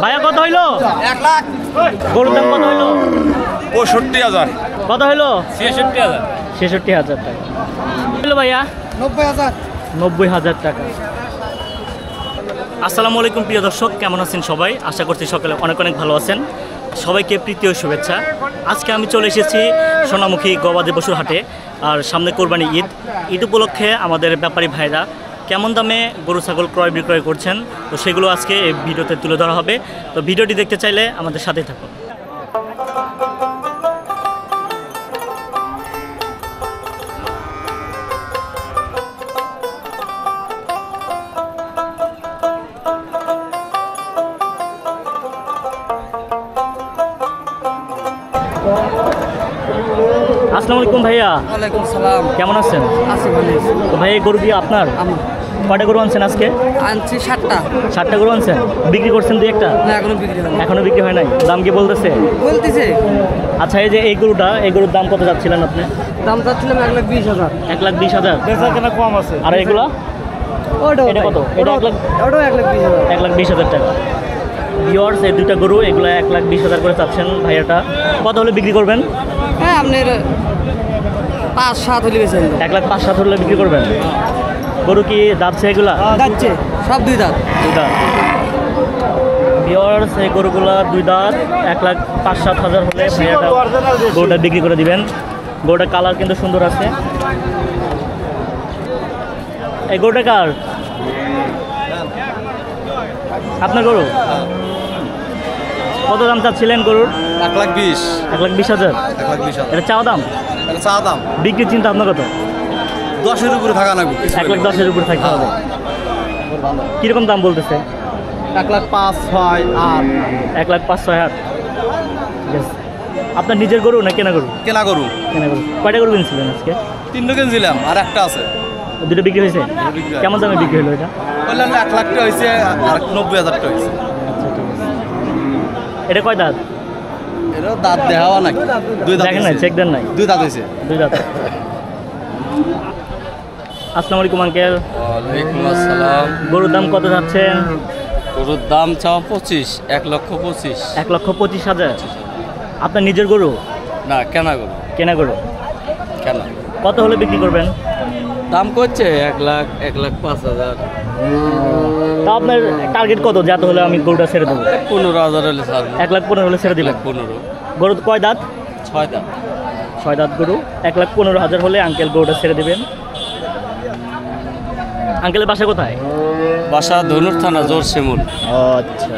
ভাইয়া কত হইলো? 1 লাখ। গরুর দাম কত হইলো? 65,000। কত হইলো? 66,000। 66,000 টাকা হইলো ভাইয়া। 90,000। 90,000 টাকা। আসসালামু আলাইকুম প্রিয় দর্শক, কেমন আছেন সবাই? আশা করছি সকলে অনেক অনেক ভালো আছেন। সবাইকে প্রীতি ও শুভেচ্ছা। আজকে আমি চলে এসেছি সোনামুখী গবাদি পশুর হাটে। আর সামনে কোরবানি ঈদ উপলক্ষে আমাদের ব্যাপারী ভাইরা কেমন দামে গরু ছাগল ক্রয় বিক্রয় করছেন, তো সেগুলো আজকে এই ভিডিওতে তুলে ধরা হবে। তো ভিডিওটি দেখতে চাইলে আমাদের সাথেই থাকুন। আসসালামু আলাইকুম ভাইয়া। ওয়ালাইকুম সালাম। কেমন আছেন? আছি ভালো। তো ভাই এই গরু দিয়ে আপনার কয়টা গরু আনছেন আজকে? আনছি 7টা। 7টা গরু আনছেন, বিক্রি করছেন দুই একটা? না, এখনো বিক্রি হয়নি। এখনো বিক্রি হয় নাই। দাম কি বলতেছে? বলতেছে। আচ্ছা, এই যে এই গরুটা, এই গরুর দাম কত যাচ্ছিলেন আপনি? দাম চাচ্ছিলাম 1,20,000। 1,20,000। বেচা কেনা কম আছে। আর এগুলা? এটা কত? এটা 1,20,000। 1,20,000 টাকা। ভিউয়ার্স, এই দুইটা গরু, এগুলো 1,20,000 করে চাচ্ছেন ভাইয়াটা। কত হলে বিক্রি করবেন? হ্যাঁ, আপনার 5-7 হলে বেচেন। 1,05,000 হলে বিক্রি করবেন। গরু কি যাচ্ছে এগুলা? যাচ্ছে সব 2 দাঁত। 2 দাঁত। ভিউয়ার্স, এই গরুগুলা 2 দাঁত, 1,05,000-7,000 হলে ভাইয়াটা গরুটা বিক্রি করে দিবেন। গরুটার কালার কিন্তু সুন্দর আছে। এই গরুটা কার? আপনার গরু? কত দাম চাচ্ছিলেন গরুর? 1,20,000। 1,20,000। 1,20,000। এটা চাওয়া দাম? এটা চা দাম। বিক্রির চিন্তা আপনার কত? 10-এর উপরে থাকা লাগবে। 1,10,000 উপরে থাকতে হবে। কীরকম দাম বলতেছে? 1,05,000, 6,000, 8,000। 1,05,000। ঠিক আছে। আপনার নিজের গরু না কেনা গরু? কেনা গরু। কেনা গরু। কয়টা গরু কিনছিলেন আজকে? 3টা কিনছিলাম, আর একটা আছে। দুটো বিক্রি হয়েছে? কেমন দামে বিক্রি হলো এটা? বললেন 1 লাখ টাকা হয়েছে, আর 90,000 টাকা হয়েছে। আচ্ছা, ঠিক আছে। এটা কয় দাঁত? এরও দাঁত দেখাওয়া নাকি? 2 দাঁত। দেখেন নাই, চেক দেন নাই? 2 দাঁত হয়েছে। 2 দাঁত। আসসালামু আলাইকুম আঙ্কেল। ওয়ালাইকুম আসসালাম। গরুর দাম কত যাচ্ছেন? গরুর দাম চাও 25, 1,25,000। 1,25,000। আপনার নিজের গরু? না, কেনা গরু। কেনা গরু। কেনা কত হলে বিক্রি করবেন? দাম করছে 1 লাখ, 1,05,000। তা আপনার টার্গেট কত, যাতে হলে আমি গরুটা ছেড়ে দেবো? 15,000 হলে ছাড়বো। 1,15,000 হলে ছেড়ে দিবেন? 1,15,000। গরু কয় দাঁত? 6 দাম। 6 দাঁত গরু। 1,15,000 হলে আঙ্কেল গরুটা ছেড়ে দেবেন। আঙ্কেলের বাসা কোথায়? বাসা ধনুর থানা, জোর শিমুল। আচ্ছা।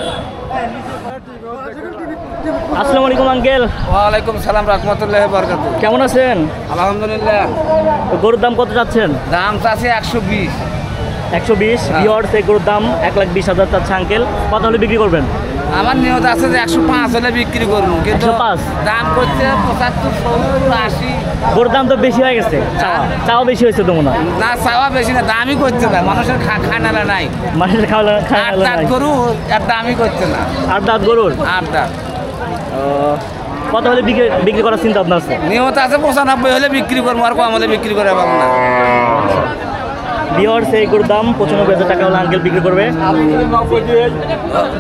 আসসালামু আলাইকুম আঙ্কেল। ওয়ালাইকুম সালাম রাহমাতুল্লাহি ওয়া বারাকাতুহু। কেমন আছেন? আলহামদুলিল্লাহ। তো গরুর দাম কত যাচ্ছেন? দাম চাচ্ছে 120। 120। ভিউয়ার্স, এই গরুর দাম 1,20,000 চাচ্ছে আঙ্কেল। কত হলে বিক্রি করবেন? আমার নিয়ত আছে যে 105 হলে বিক্রি করবো, কিন্তু 105? দাম করছে 75, 70, 80। গরুর দাম তো বেশি হয়ে গেছে। চাওয়া বেশি হয়েছে তো মনে হয়। না, চাওয়া বেশি না, দামই করছে না। মানুষের খানালা নাই। মানুষের খাওয়া 8 দাঁত গরু, আর দামই করছে না। 8 দাঁত গরুর। 8 দাঁত। কত হলে বিক্রি করার চিন্তা আপনার আছে? নিয়ত আছে 95 হলে বিক্রি করবো, আর কম হলে বিক্রি করে পাবো না। ভিউয়ার্স, এই গরুর দাম 95,000 টাকা হলে আঙ্কেল বিক্রি করবে।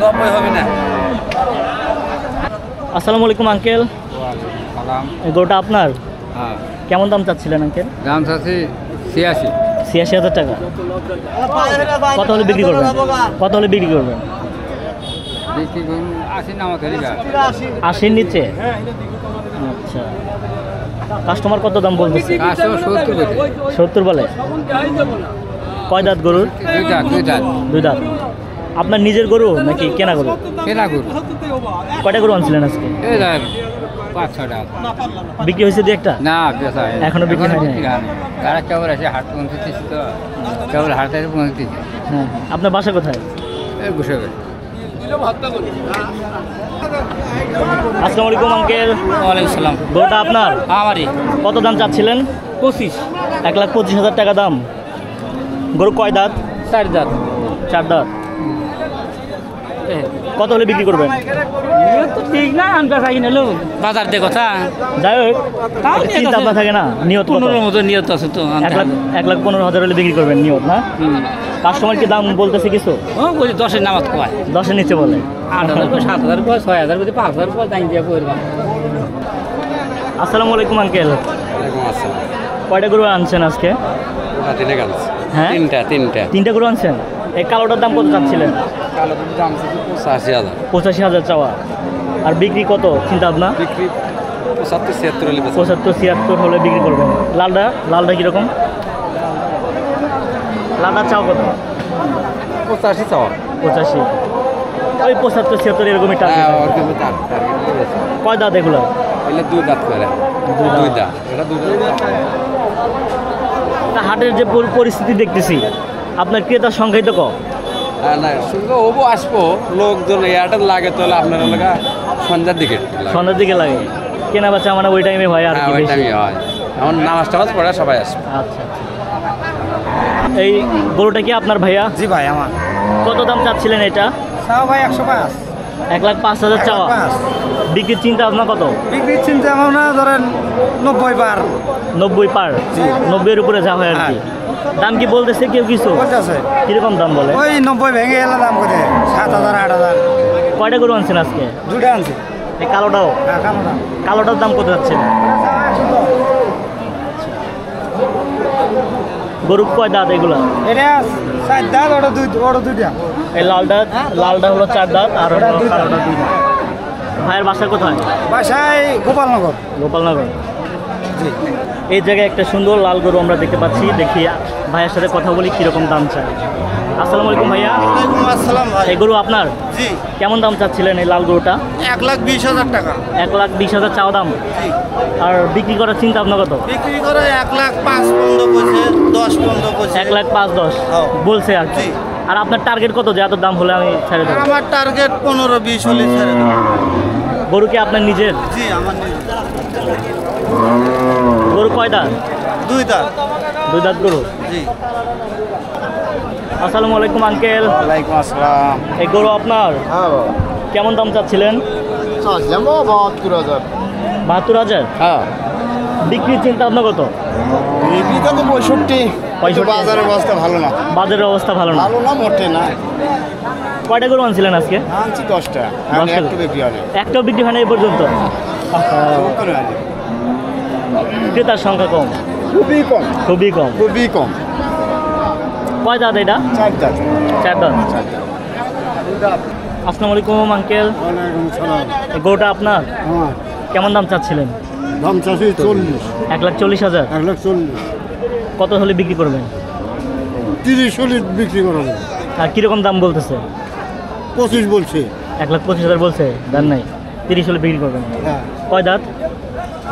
90 হবে না। আসসালামু আলাইকুম আঙ্কেল। এই গরুটা আপনার? হ্যাঁ। কেমন দাম চাচ্ছিলেন আঙ্কেল? দাম চাচ্ছি 86। 86,000 টাকা। কত হলে বিক্রি করবেন? কত হলে বিক্রি করবেন? বিক্রি করুন 80 নামা ধরি। 80-র নিচে? আচ্ছা। কাস্টমার কত দাম বলতেছে? 70 বলে। কয় দাঁত গরুর? 2 দাঁত। 2 দাঁত। আপনার নিজের গরু নাকি কেনা গরু? কেনা গরু। কয়টা গরু আনছিলেন আজকে? 5-6টা। বিক্রি হয়েছে দু একটা? না, বেচা হয়নি। এখনো বিক্রি হয়নি? তারা কেবল আছে হাট পৌঁছতেছি, তো কেবল হাটে পৌঁছতেছি। হ্যাঁ। আপনার বাসা কোথায়? বসে আসসালামু আলাইকুম আঙ্কেল। ওয়ালাইকুম সালাম। গরুটা আপনার? আমারই। কত দাম চাচ্ছিলেন? 25। 1,25,000 টাকা দাম। গরু কয় দাঁত? 4 দাঁত। 4 দাঁত। কত হলে বিক্রি করবেন? তো ঠিক না আনবে থাকি নিল বাজার দিয়ে কথা যাই হোক চিন্তা ভাবনা থাকে না, নিয়ত কত? 15 মতো নিয়ত আছে তো 1,15,000 হলে বিক্রি করবেন নিয়ত না? কাস্টমার কি দাম বলতেছে কিছু? ও বলি 10-এর নামাজ কয় 10-এর নিচে বলে? 8,000 কয় 7,000 কয় 6,000 কয় 5,000 কয় দাম দিয়ে করবা। আসসালামু আলাইকুম আঙ্কেল, ওয়ালাইকুম আসসালাম। কয়টা গরু আনছেন আজকে? ওটা দিনে গাছ হ্যাঁ তিনটা তিনটা গরু আনছেন। এই কালোটার দাম কত চাচ্ছিলেন? কালো দাম 85,000, 85,000 চাওয়া, আর বিক্রি কত চিন্তা ভাবনা? বিক্রি 75-76 হলে 75-76 হলে বিক্রি করবেন। লালটা কীরকম? লালটা চাও কত? 85 চাওয়া। 85, ওই 75-76 এরকমই টাকা। হ্যাঁ ওর কিন্তু টার্গেট রয়েছে। কয় দাঁত এগুলো? এলে 2 দাঁত করে, দুই দাঁত। 2 দাঁত, এটা 2 দাঁত। তা হাটের যে পরিস্থিতি দেখতেছি, আপনার ক্রেতার সংখ্যাই তো কম। না সঙ্গে ওবো আসবো লোকজন এয়ারটা লাগে তাহলে আপনার লাগা সন্ধ্যার দিকে লাগে। সন্ধ্যার দিকে লাগে, কেনা বেচা মানে ওই টাইমে হয় আর হ্যাঁ কি ওই বেশি। টাইমে হয়, এখন নামাজ টামাজ পড়ে সবাই আসবে। আচ্ছা, এই গরুটা কি আপনার ভাইয়া? জি ভাই আমার কত দাম চাচ্ছিলেন এটা? চাও ভাই 105, 1,05,000 চাওয়া। 105 বিক্রির চিন্তা ভাবনা কত? বিক্রির চিন্তা ভাবনা ধরেন 90 পার 90 পার, 90-এর উপরে যা হয় আর কি। দাম কি বলতেছে কেউ কিছু? বলতেছে কিরকম দাম বলে? ওই 90 ভেঙে এলে দাম কত 7,000 8,000। কয়টা গরু আনছেন আজকে? দুইটা আনছি। এই কালোটাও? হ্যাঁ কালো দাম কালোটার দাম কত যাচ্ছে? গরু কয় দাঁত এগুলা? এটা 4 দাঁত, ওটা দুইটা। এই লালটা হলো 4 দাঁত আর হলো কালোটা 2 দাঁত। ভাইয়ের বাসা কোথায়? বাসায় গোপালনগর। গোপালনগর। জি এই জায়গায় একটা সুন্দর লাল গরু আমরা দেখতে পাচ্ছি, দেখি ভাইয়ের সাথে কথা বলি কিরকম দাম চায়। আসসালামু আলাইকুম ভাইয়া, ওয়ালাইকুম আসসালাম ভাই। এই গরু আপনার? জি কেমন দাম চাচ্ছিলেন এই লাল গরুটা? 1,20,000 টাকা। 1,20,000 চাওয়া দাম, জি আর বিক্রি করার চিন্তা ভাবনা কত? বিক্রি করে 1,05,000 পর্যন্ত কইছে, 10 পর্যন্ত কইছে। 1,05,000-10 হ্যাঁ। বলছে আর কি। জি। আর আপনার টার্গেট কত যে এত দাম হলে আমি ছেড়ে দেবো? আমার টার্গেট 15-20 হলে ছেড়ে দেব। গরু কি আপনার নিজের? জি আমার নিজে। গরু কয় দাঁত? 2 দাঁত। 2 দাঁত গরু। জি আসসালামু আলাইকুম আঙ্কেল, ওয়ালাইকুম আসসালাম। এই গরু আপনার? হ্যাঁ কেমন দাম চাচ্ছিলেন? চাচ্ছিলাম 72,000। 72,000। হ্যাঁ বিক্রির চিন্তা ভাবনা কত? বিক্রিটা তো 65। 65 বাজারের অবস্থা ভালো না। বাজারের অবস্থা ভালো না। ভালো না মোটে না। কয়টা গরু আনছিলেন আজকে? আনছি 10টা। আমি 10টা। একটু বিক্রি হবে। একটাও বিক্রি হয় না এই পর্যন্ত। ক্রেতার সংখ্যা কম, খুবই কম, খুবই কম। খুবই কম। কয় দাঁত এটা? 4 দাঁত। 4 দাঁত। আসসালামু আলাইকুম আঙ্কেল, ওয়ালাইকুম সালাম। এই গরুটা আপনার? আমার কেমন দাম চাচ্ছিলেন? দাম চাষি 40। 1,40,000। 1,40,000। কত হলে বিক্রি করবেন? 30 হলে বিক্রি করাবো। আর কিরকম দাম বলতেছে? 25 বলছে। 1,25,000 বলছে, দাম নাই। 30 হলে বিক্রি করবেন। হ্যাঁ কয় দাঁত?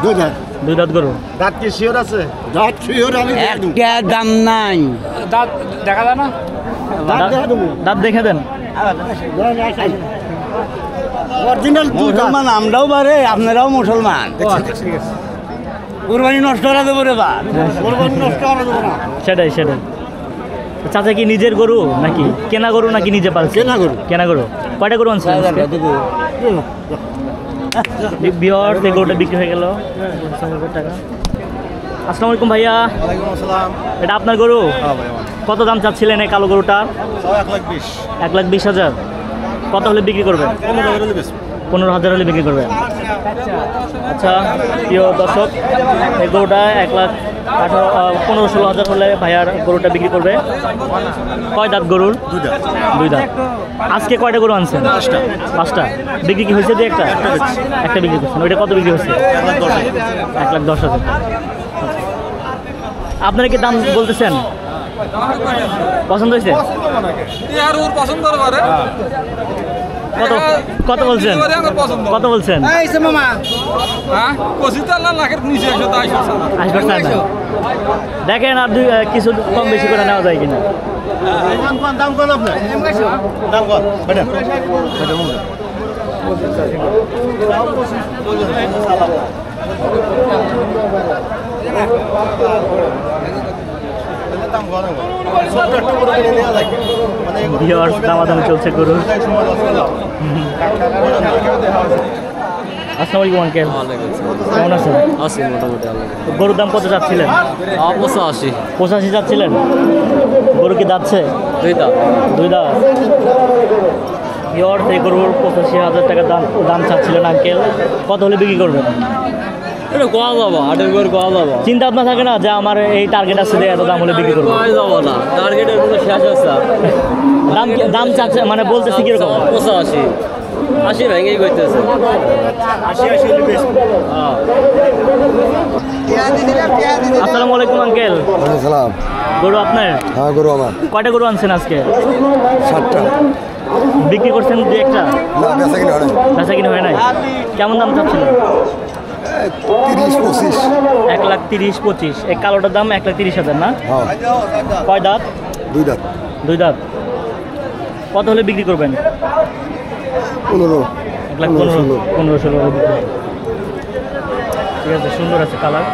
2 দাঁত। 2 দাঁত গরু। দাঁত কি শিওর আছে? দাঁত শিওর আমি একটা দাম নাই দাঁত দেখা যায় না দাঁত দেখে দেন। অরিজিনাল মুসলমান আমরাও বারে আপনারাও মুসলমান কুরবানি নষ্ট করা দেবো রে বা নষ্ট করা যাবে না। সেটাই। চাচা কি নিজের গরু নাকি কেনা গরু নাকি নিজে পালছে? কেনা গরু। কেনা গরু। কয়টা গরু আনছেন? বিহার থেকে গরুটা বিক্রি হয়ে গেল। টাকা। আসসালামু আলাইকুম ভাইয়া, ওয়ালাইকুম আসসালাম। এটা আপনার গরু? হ্যাঁ ভাই কত দাম চাচ্ছিলেন এই কালো গরুটা? 1,20,000। 1,20,000। কত হলে বিক্রি করবেন? 15,000 হলে বিক্রি করবেন। আচ্ছা প্রিয় দর্শক, এই গরুটা 1,15,000-16,000 হলে ভাইয়ার গরুটা বিক্রি করবে। কয় দাঁত গরুর? 2 দাঁত। আজকে কয়টা গরু আনছেন? 5টা। বিক্রি কি হয়েছে? একটা বিক্রি করছেন। ওইটা কত বিক্রি হচ্ছে? 1,10,000। আপনারা কি দাম বলতেছেন? পছন্দ হয়েছে? কত কত বলছেন? কত বলছেন? আসবে স্যার না। দেখেন আর কিছু কম বেশি করে নেওয়া যায় কিনা। দাম কত আপনার? দাম কত? ভিউয়ার্স দামাদামি চলছে গরুর। আসসালামু আলাইকুম আঙ্কেল, কেমন আছেন? আছি মোটামুটি গরুর দাম কত যাচ্ছিলেন? 85 85 যাচ্ছিলেন। গরু কি যাচ্ছে? দুই দাঁত। ভিউয়ার্স এই গরুর 85,000 টাকা দাম চাচ্ছিলেন আঙ্কেল, কত হলে বিক্রি করবেন? এটা কোয়া যাবো 8 করে কোয়া যাবো চিন্তা ভাবনা থাকে না যে আমার এই টার্গেট আছে যে এত দাম হলে বিক্রি করবো? যাবো না টার্গেটের কোনো শেষ আছে দাম চাচ্ছে মানে বলতেছি কিরকম? 85 ভেঙেই করতেছে। আসসালামু আলাইকুম আঙ্কেল, সালাম। গরু আপনার? হ্যাঁ গরু আমার কয়টা গরু আনছেন আজকে? 7টা। বিক্রি করছেন দু একটা? না বেচা কিনা হয় বেচা কিনে হয় নাই। কেমন দাম চাচ্ছিলেন? 30-25। 1,30,25,000। এই কালোটার দাম 1,30,000 না? হ্যাঁ কয় দাঁত? 2 দাঁত। দুই দাঁত। কত হলে বিক্রি করবেন? 15। 1,15,000 হলে বিক্রি করবেন। ঠিক আছে, সুন্দর আছে কালার।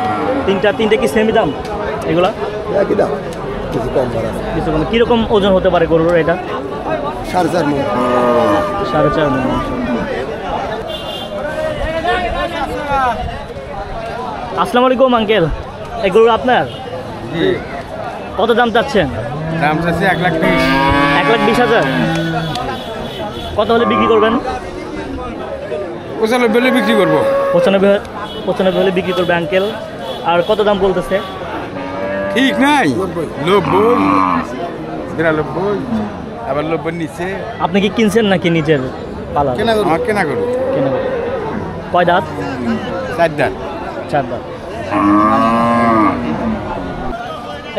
তিনটা কি সেমি দাম এগুলা? একই দাম, কিছু কম বাড়া। কিছু মানে কীরকম ওজন হতে পারে গরুর এটা? 4.5 মণ। 4.5 মণ। আসসালামু আলাইকুম আঙ্কেল, এই গরু আপনার? কত দাম চাচ্ছেন? দাম চাচ্ছি 1,20,000। 1,20,000। কত হলে বিক্রি করবেন? 95 হলে বিক্রি করবো। 95 হলে বিক্রি করবে আঙ্কেল। আর কত দাম বলতেছে? ঠিক নাই 90, 92, আবার 90 নিচে। আপনি কি কিনছেন নাকি নিজের পালা? আমার কেনা করবো। কেনা গরু। কয় দাঁত? 4 দাঁত। 4 দাঁত।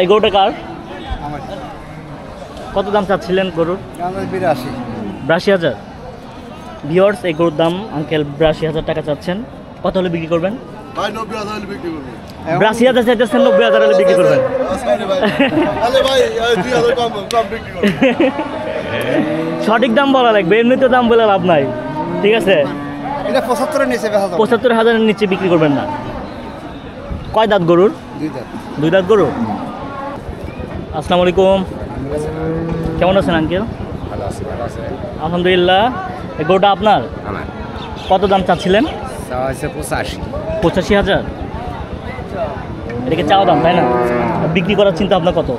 এই গরুটা কার? কত দাম চাচ্ছিলেন গরুর? 82,000। ভিউয়ার্স এই গরুর দাম আঙ্কেল 82,000 টাকা চাচ্ছেন। কত হলে বিক্রি করবেন? 82,000 চাইতেছেন, 90,000 হলে বিক্রি করবেন। সঠিক দাম বলা লাগবে, এমনিতে দাম বলে লাভ নাই। ঠিক আছে, 75,000 নিচে বিক্রি করবেন না। কয় দাঁত গরুর? 2 দাঁত গরু। আসসালামু আলাইকুম, কেমন আছেন আঙ্কেল? আলহামদুলিল্লাহ। এই গরুটা আপনার? কত দাম চাচ্ছিলেন? 85,000। এটাকে চাওয়া দাম তাই না? বিক্রি করার চিন্তা আপনার কত?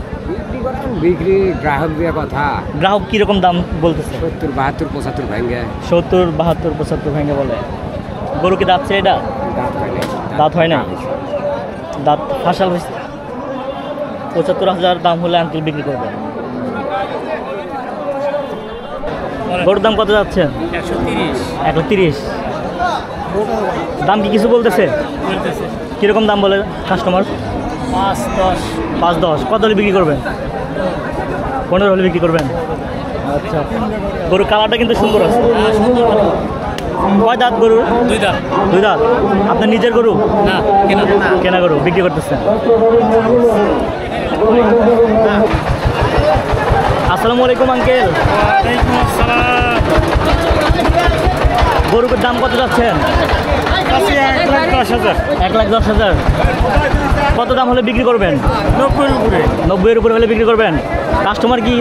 বিক্রি গ্রাহক দিয়ে কথা। গ্রাহক কিরকম দাম বলতেছে? 70, 72, 75 ভেঙে 70, 72, 75 ভেঙে বলে। গরু কি দাঁতছে? এটা দাঁত হয় না, দাঁত ফাঁসাল হয়েছে। 75,000 দাম হলে আঙ্কেল বিক্রি করবে। গরুর দাম কত যাচ্ছেন? 130। দাম কি কিছু বলতেছে? কিরকম দাম বলে কাস্টমার? 5-10। কত হলে বিক্রি করবেন? 15 হলে বিক্রি করবেন। আচ্ছা, গরুর কালারটা কিন্তু সুন্দর আছে। কয় দাঁত গরুর? 2 দাঁত। 2 দাঁত। আপনার নিজের গরু? না, কেনা গরু বিক্রি করতেছেন। আসসালামু আলাইকুম আঙ্কেল। গরুর দাম কত যাচ্ছেন? 1,10,000। কত দাম হলে বিক্রি করবেন? 90-এর উপরে হলে বিক্রি করবেন। কাস্টমার কি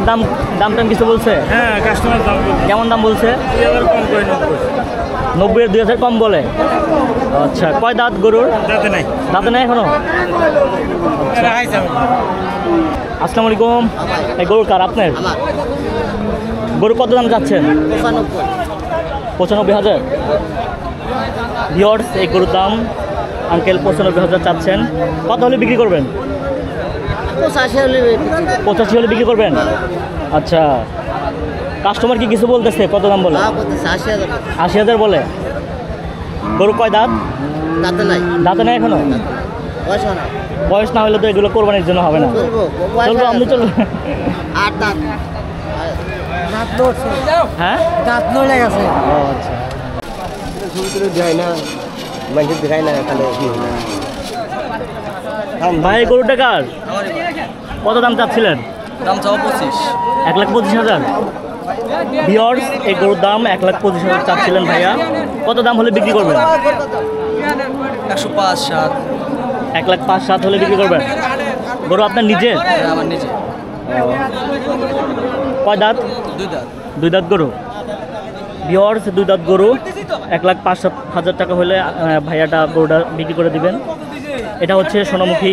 দাম কিছু বলছে? হ্যাঁ, কাস্টমার দাম কেমন দাম বলছে? 2,000 কম করে 90-এর 2,000 কম বলে। আচ্ছা, কয় দাঁত গরুর? যাতে নাই দাঁতে নাই এখনো? আসসালামু আলাইকুম, এই গরুর কার আপনার? গরু কত দাম চাচ্ছেন? 95,000। ভিউয়ার্স এই গরুর দাম আঙ্কেল 95,000 চাচ্ছেন। কত হলে বিক্রি করবেন? 85 হলে বিক্রি করবেন। আচ্ছা, কাস্টমার কি কিছু বলতেছে? কত দাম বলে? 80,000 বলে। গরু কয় দাঁত? দাঁতে নাই এখনো? বয়স না হলে তো এগুলো কোরবানির জন্য হবে না। চলবো, আপনি চলবো। হ্যাঁ, দাঁত নড়ে গেছে। ও আচ্ছা। ভাই গরুটা কার? কত দাম চাচ্ছিলেন? দাম চাও 25। 1,25,000। ভিউয়ার্স এই গরুর দাম 1,25,000 চাচ্ছিলেন ভাইয়া। কত দাম হলে বিক্রি করবেন? 105, 7। 1,05,000 হলে বিক্রি করবেন। গরু আপনার নিজের? আমার নিচে কয় দাঁত? 2 দাঁত। 2 দাঁত গরু। ভিওয়ার্স 2 দাঁত গরু 1,05,000 টাকা হলে ভাইয়াটা গরুটা বিক্রি করে দিবেন। এটা হচ্ছে সোনামুখী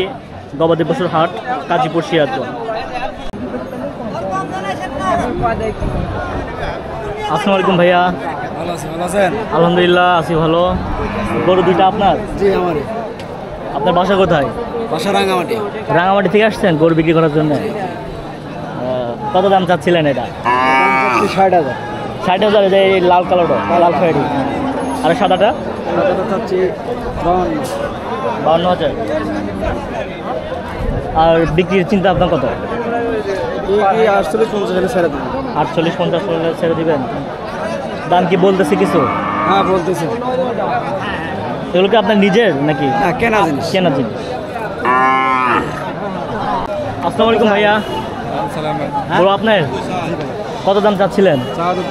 গবাদি পশুর হাট, কাজীপুর সিরাজগঞ্জ। আসসালামু আলাইকুম ভাইয়া। ভালো আছেন? আলহামদুলিল্লাহ আছি ভালো। গরু দুইটা আপনার? জি আমারই। আপনার বাসা কোথায়? বাসা রাঙামাটি। রাঙামাটি থেকে আসছেন গরু বিক্রি করার জন্য? কত দাম চাচ্ছিলেন এটা? 60,000। 60,000। এই লাল কালোটা, লাল খয়েরি। আর সাদাটা? সাদাটা চাচ্ছি 52,000। আর বিক্রির চিন্তা আপনার কত? 48-50 ছেড়ে দেবেন। 48-50 হলে ছেড়ে দিবেন। দাম কি বলতেছে কিছু? হ্যাঁ বলতেছে। এগুলো কি আপনার নিজের নাকি? না কেনা জিনিস। কেনা জিনিস। আসসালামু আলাইকুম ভাইয়া। বড় আপনার কত দাম চাচ্ছিলেন?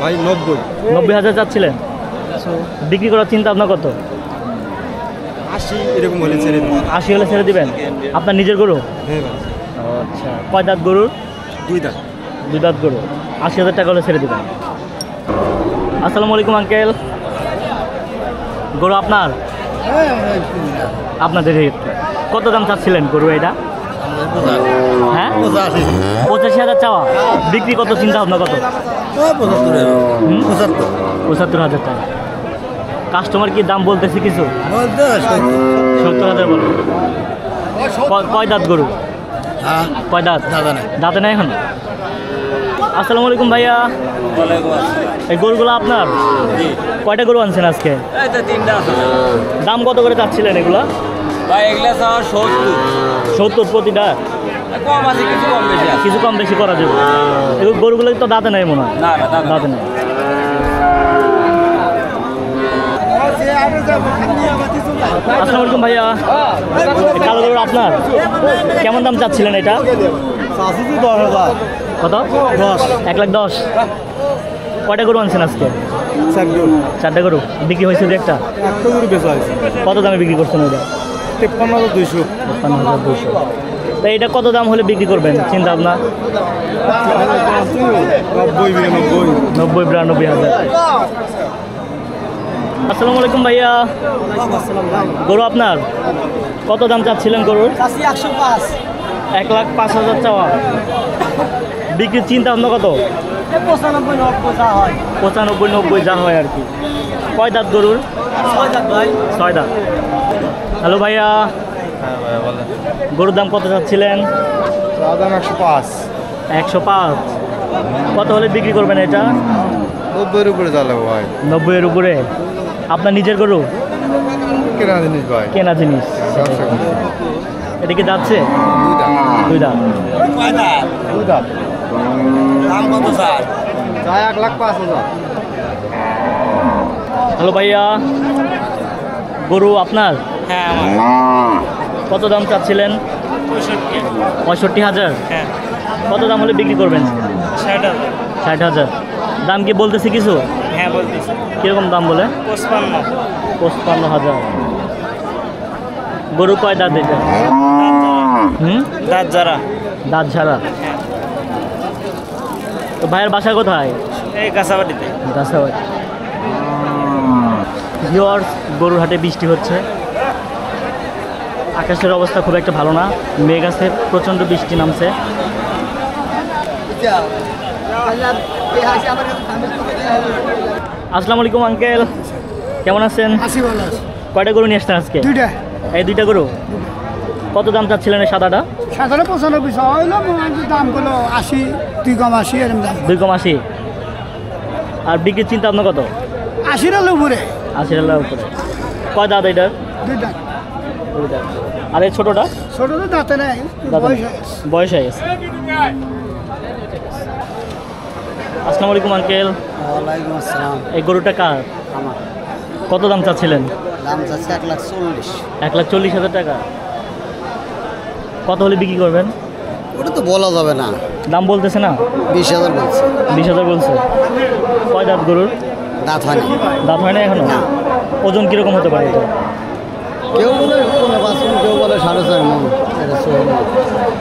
ভাই 90। 90,000 চাচ্ছিলেন। বিক্রি করার চিন্তা আপনার কত? 80 এরকম হলে ছেড়ে দেবেন। 80 হলে ছেড়ে দিবেন। আপনার নিজের গরু? হ্যাঁ আচ্ছা। কয় দাঁত গরুর? 2 দাঁত। 2 দাঁত গরু। 80,000 টাকা হলে ছেড়ে দিবেন। আসসালামু আলাইকুম আঙ্কেল। গরু আপনার? আপনাদের কত দাম চাচ্ছিলেন গরু এটা? হ্যাঁ 85,000 চাওয়া। বিক্রি কত চিন্তা ভাবনা কত? 75,000 টাকা। কাস্টমার কি দাম বলতেছে কিছু? 70,000 বলে। কয় দাঁত গরু? কয় দাঁত? দাঁতে নাই এখন? আসসালামু আলাইকুম ভাইয়া। এই গরুগুলো আপনার? কয়টা গরু আনছেন আজকে? এই তো 3টা আছে। দাম কত করে চাচ্ছিলেন এগুলা? ভাই এগুলা স্যার 70। 70 প্রতিটা? কম আছে, কিছু কম বেশি আছে। কিছু কম বেশি করা যাবে। এগুলো গরুগুলো তো দাঁতে নাই মনে হয়? না না দাঁতে নাই। আসসালামু আলাইকুম ভাইয়া। এই কালো গরু আপনার? কেমন দাম চাচ্ছিলেন এটা? 10,000। কত? 1,10,000। কয়টা গরু আনছেন আজকে? 4টা গরু। বিক্রি হয়েছে দু একটা? একটা গরু বেচা হয়েছে। কত দামে বিক্রি করছেন ওইটা? 53,200। 53,200। তো এটা কত দাম হলে বিক্রি করবেন চিন্তা ভাবনা? 90-92,000। আসসালামু আলাইকুম ভাইয়া। গরু আপনার? কত দাম চাচ্ছিলেন গরুর? 1,05,000 চাওয়া। বিক্রির চিন্তা ভাবনা কত? 95-90 যা হয় আর কি। কয় দাঁত গরুর? 6 দাঁত। হ্যালো ভাইয়া। গরুর দাম কত চাচ্ছিলেন? 105। 105। কত হলে বিক্রি করবেন এটা? 90-এর উপরে চালাবো ভাই। 90-এর উপরে। আপনার নিজের গরু? কেনা জিনিস ভাই। কেনা জিনিস। এটা কি যাচ্ছে? 2 দাঁত। 2 দাঁত। দাম কত স্যার? 1,05,000। হ্যালো ভাইয়া। গরু আপনার? হ্যাঁ আমার। কত দাম চাচ্ছিলেন? 65,000। হ্যাঁ কত দাম হলে বিক্রি করবেন? 60,000। 60,000। দাম কি বলতেছে কিছু? হ্যাঁ বলতেছি। কিরকম দাম বলে? 55,000। গরু কয় দাঁত এটা? দাঁত যারা। দাঁত ছাড়া। তো ভাইয়ের বাসা কোথায়? এই কাঁচাবাড়িতে। গাছাবাড়ি। ভিউয়ার্স গরুর হাটে বৃষ্টি হচ্ছে। আকাশের অবস্থা খুব একটা ভালো না, মেঘ আছে, প্রচণ্ড বৃষ্টি নামছে। আসসালামু আলাইকুম আঙ্কেল, কেমন আছেন? আছি ভালো আছে। কয়টা গরু নিয়ে আসছেন আজকে? 2টা। এই 2টা গরু। কত দাম চাচ্ছিলেন এই সাদাটা? 95 হইলো, দাম গুলো 80, 2,80 এরকম দাম। 2,80। আর বিক্রির চিন্তা আপনার কত? 80 উপরে। 80,000 উপরে। কয় দাঁত এটার? 2 দাঁত। 2 দাঁত। আর এই ছোটোটা? ছোট তো দাঁতে নাই, দাঁতে বয়স নেই। হয়ে গেছে। বয়স হয়ে গেছে। আসসালামু আলাইকুম আঙ্কেল। ওয়ালাইকুম আসসালাম। এই গরুটা কার? আমার কত দাম চাচ্ছিলেন? দাম চাচ্ছে 1,40,000। 1,40,000 টাকা। কত হলে বিক্রি করবেন? ওটা তো বলা যাবে না, দাম বলতেছে না? 20,000 বলছে। 20,000 বলছে। কয় দাঁত গরুর? দাঁত হয় না। দাঁত হয় না এখনো? ওজন কীরকম হতে পারে এটা? কেউ বলে 5 মন, কেউ বলে 4.5 মন।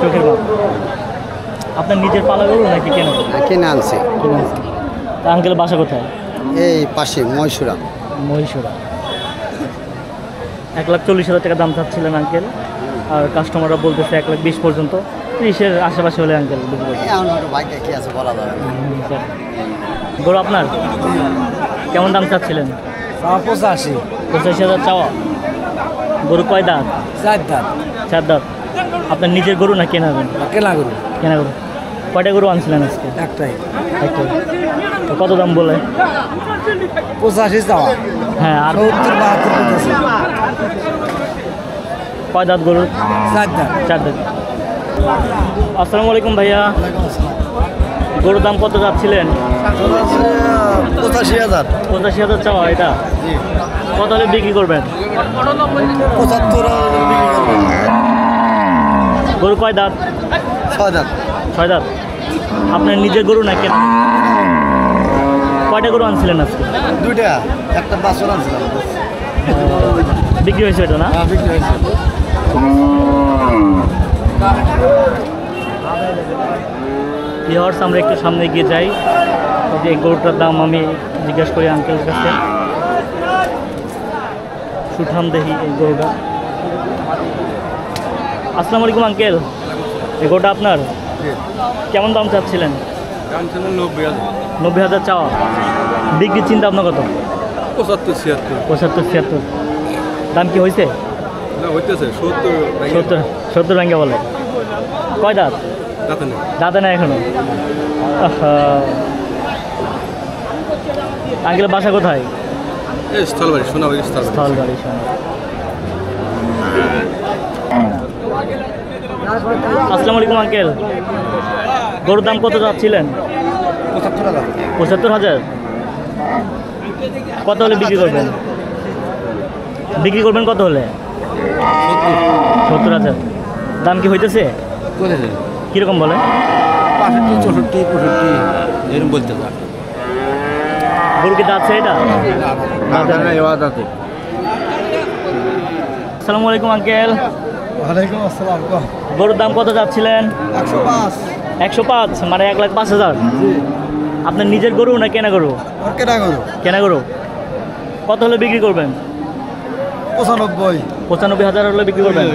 চোখের বাপ। আপনার নিজের পালা গরু নাকি কেন? কিনে আনছে তা আঙ্কেল বাসা কোথায়? এই পাশে মহীশূরা। মহীশূরা। 1,40,000 টাকা দাম চাচ্ছিলেন আঙ্কেল, আর কাস্টমাররা বলতেছে 1,20,000 পর্যন্ত। 30-এর আশেপাশে হলে আঙ্কেল বিক্রি করবেন। এখন একটু বাইকে কি আছে বলা যাবে না। গরু আপনার কেমন দাম চাচ্ছিলেন? 85। 85,000 চাওয়া। গরু কয় দাঁত? 4 দাঁত। 4 দাঁত। আপনার নিজের গরু না কেনা গরু? কেনা গরু কেনা গরু। কয়টা গরু আনছিলেন আজকে? একটাই। একটাই। তো কত দাম বলে? 85 চাওয়া। হ্যাঁ, আর 70-72 করতেছে। কয় দাঁত গরু? 4 দাঁত। 4 দাঁত। আসসালামু আলাইকুম ভাইয়া, গরুর দাম কত যাচ্ছিলেন? 85,000। 85,000 চাওয়া। এটা কত হলে বিক্রি করবেন? 75,000 বিক্রি করবেন। গরু কয় দাঁত? 6 দাঁত। 6 দাঁত। আপনার নিজের গরু না কেন? কয়টা গরু আনছিলেন আজকে? 2টা, একটা বাছুর আনছিলাম। বিক্রি হয়েছে এটা না? বিক্রি হয়েছে। ভিউয়ার্স, আমরা একটু সামনে গিয়ে যাই, যে এই গরুটার দাম আমি জিজ্ঞেস করি আঙ্কেলের কাছে। সুঠাম দেখি এই গরুটা। আসসালামু আলাইকুম আঙ্কেল, এই গরুটা আপনার? কেমন দাম চাচ্ছিলেন? 90,000 চাওয়া। বিক্রির চিন্তা আপনার কত? 75-76। দাম কি হয়েছে? 70 ব্যাঙ্গে বলে। কয় দাঁত? দাঁতে না এখনো। আঙ্কেলের বাসা কোথায়? স্থলবাড়ি, সোনাবাড়ি স্থলবাড়ি। স্থলবাড়ি। আসসালামু আলাইকুম আঙ্কেল, গরুর দাম কত যাচ্ছিলেন? 75,000। 75,000। কত হলে বিক্রি করবেন? বিক্রি করবেন কত হলে? 70,000। দাম কি হইতেছে? কিরকম বলে? 65, 64, 65 এরকম বলতে পারে। গরু কি দাঁতছে এটা? আসসালামু আলাইকুম আঙ্কেল, ওয়ালাইকুম আসসালাম। গরুর দাম কত যাচ্ছিলেন? 105। 105, মানে 1,05,000। আপনার নিজের গরু না কেনা গরু? কেনা গরু। কেনা গরু। কত হলে বিক্রি করবেন? 95। 95,000 হলে বিক্রি করবেন।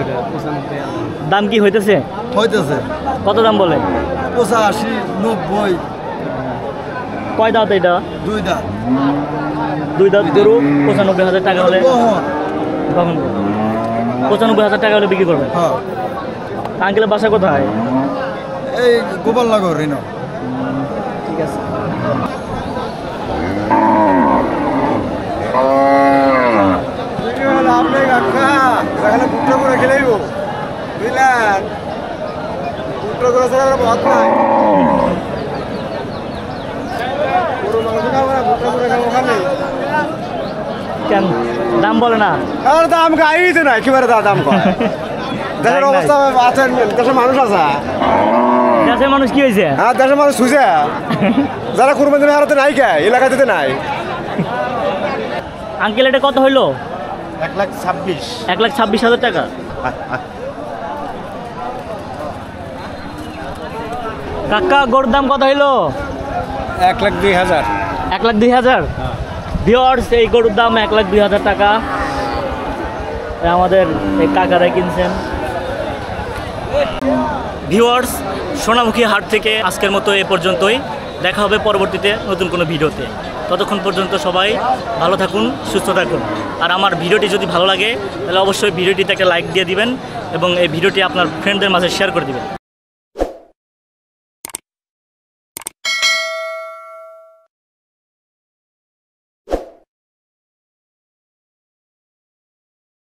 দাম কি হইতেছে? হইতেছে। কত দাম বলে? 85, 90। কয় দাঁত এটা? 2 দাঁত। 2 দাঁত গরু 95,000 টাকা হলে কখন? 95,000 টাকা হলে বিক্রি করবেন। হ্যাঁ। আঙ্কেলের বাসা কোথায়? এই গোপালনগর রিনো। ঠিক আছে। আপনি কাকা এখানে ভুট্টা করে খেলেইব বুঝলেন, ভুট্টা করে ছাড়া ভাত নাই। গরু মাংস খাবো না, ভুট্টা করে খাবো ওখানে। কেন দাম বলে না? আর দাম গাইই তো না, একেবারে দাম কয়। দেশের অবস্থা আছে, দেশের মানুষ আছে। দেশের মানুষ কি হয়েছে? হ্যাঁ, দেশের মানুষ সুজে যারা কুরবানি হারাতে নাই, কে এলাকাতে নাই। আঙ্কেল এটা কত হইলো? 1,26,000। 1,26,000 টাকা। কাকা গরুর দাম কত হইলো? 1,02,000। 1,02,000। ভিউয়ার্স, এই গরুর দাম 1,02,000 টাকা। আমাদের এই কাকারা কিনছেন। ভিউয়ার্স, সোনামুখী হাট থেকে আজকের মতো এ পর্যন্তই। দেখা হবে পরবর্তীতে নতুন কোনো ভিডিওতে। ততক্ষণ পর্যন্ত সবাই ভালো থাকুন, সুস্থ থাকুন। আর আমার ভিডিওটি যদি ভালো লাগে তাহলে অবশ্যই ভিডিওটিতে একটা লাইক দিয়ে দিবেন এবং এই ভিডিওটি আপনার ফ্রেন্ডদের মাঝে শেয়ার করে দিবেন।